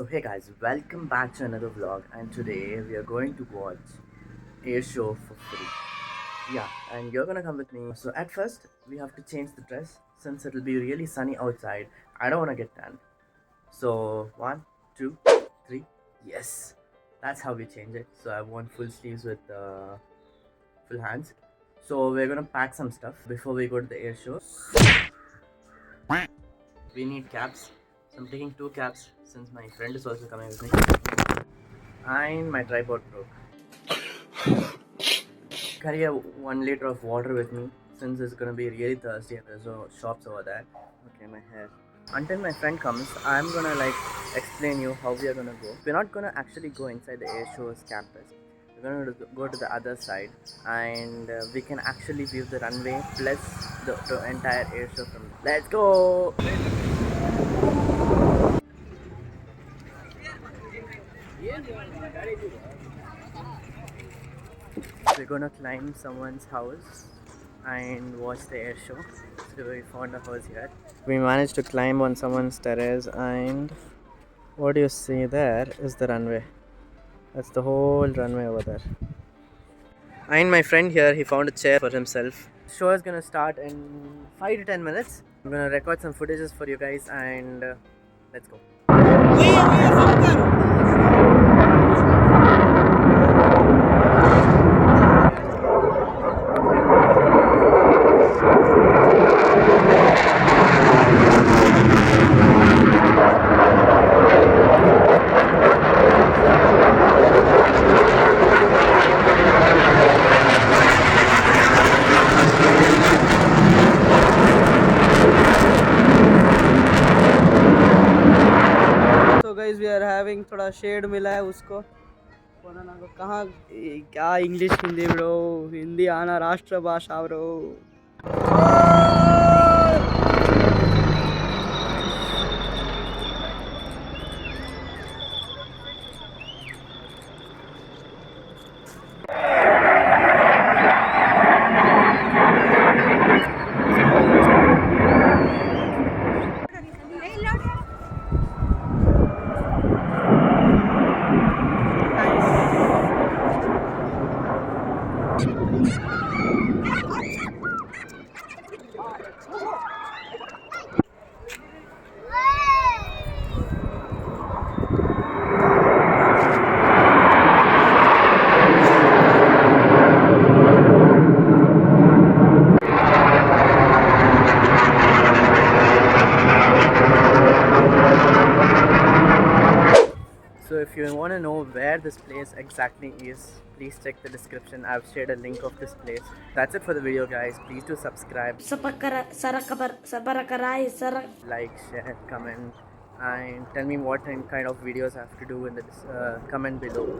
Hey guys, welcome back to another vlog, and today we are going to watch Airshow for free. Yeah, and you're gonna come with me. So at first we have to change the dress since it'll be really sunny outside. I don't wanna get tan. So one, two, three, yes. That's how we change it. So I want full sleeves with full hands. So we're gonna pack some stuff before we go to the air show. We need caps. So I'm taking two caps since my friend is also coming with me. And my tripod broke. Carry a 1 liter of water with me since it's gonna be really thirsty and there's no shops over there. Okay, my hair. Until my friend comes, I'm gonna explain you how we are gonna go. We're not gonna actually go inside the air show's campus. We're gonna go to the other side and we can actually view the runway plus the entire air show from. Let's go! We're gonna climb someone's house and watch the air show. So we found a house here. We managed to climb on someone's terrace, and what you see there is the runway. That's the whole runway over there. And my friend here, he found a chair for himself. The show is gonna start in 5 to 10 minutes. I'm gonna record some footages for you guys and let's go. Guys we are having थोड़ा shade मिला है उसको कहाँ क्या English Hindi bro Hindi आना राष्ट्र भाषा bro So if you want to know where this place exactly is, please check the description. I've shared a link of this place. That's it for the video guys. Please do subscribe, like, share, comment, and tell me what kind of videos I have to do in the comment below.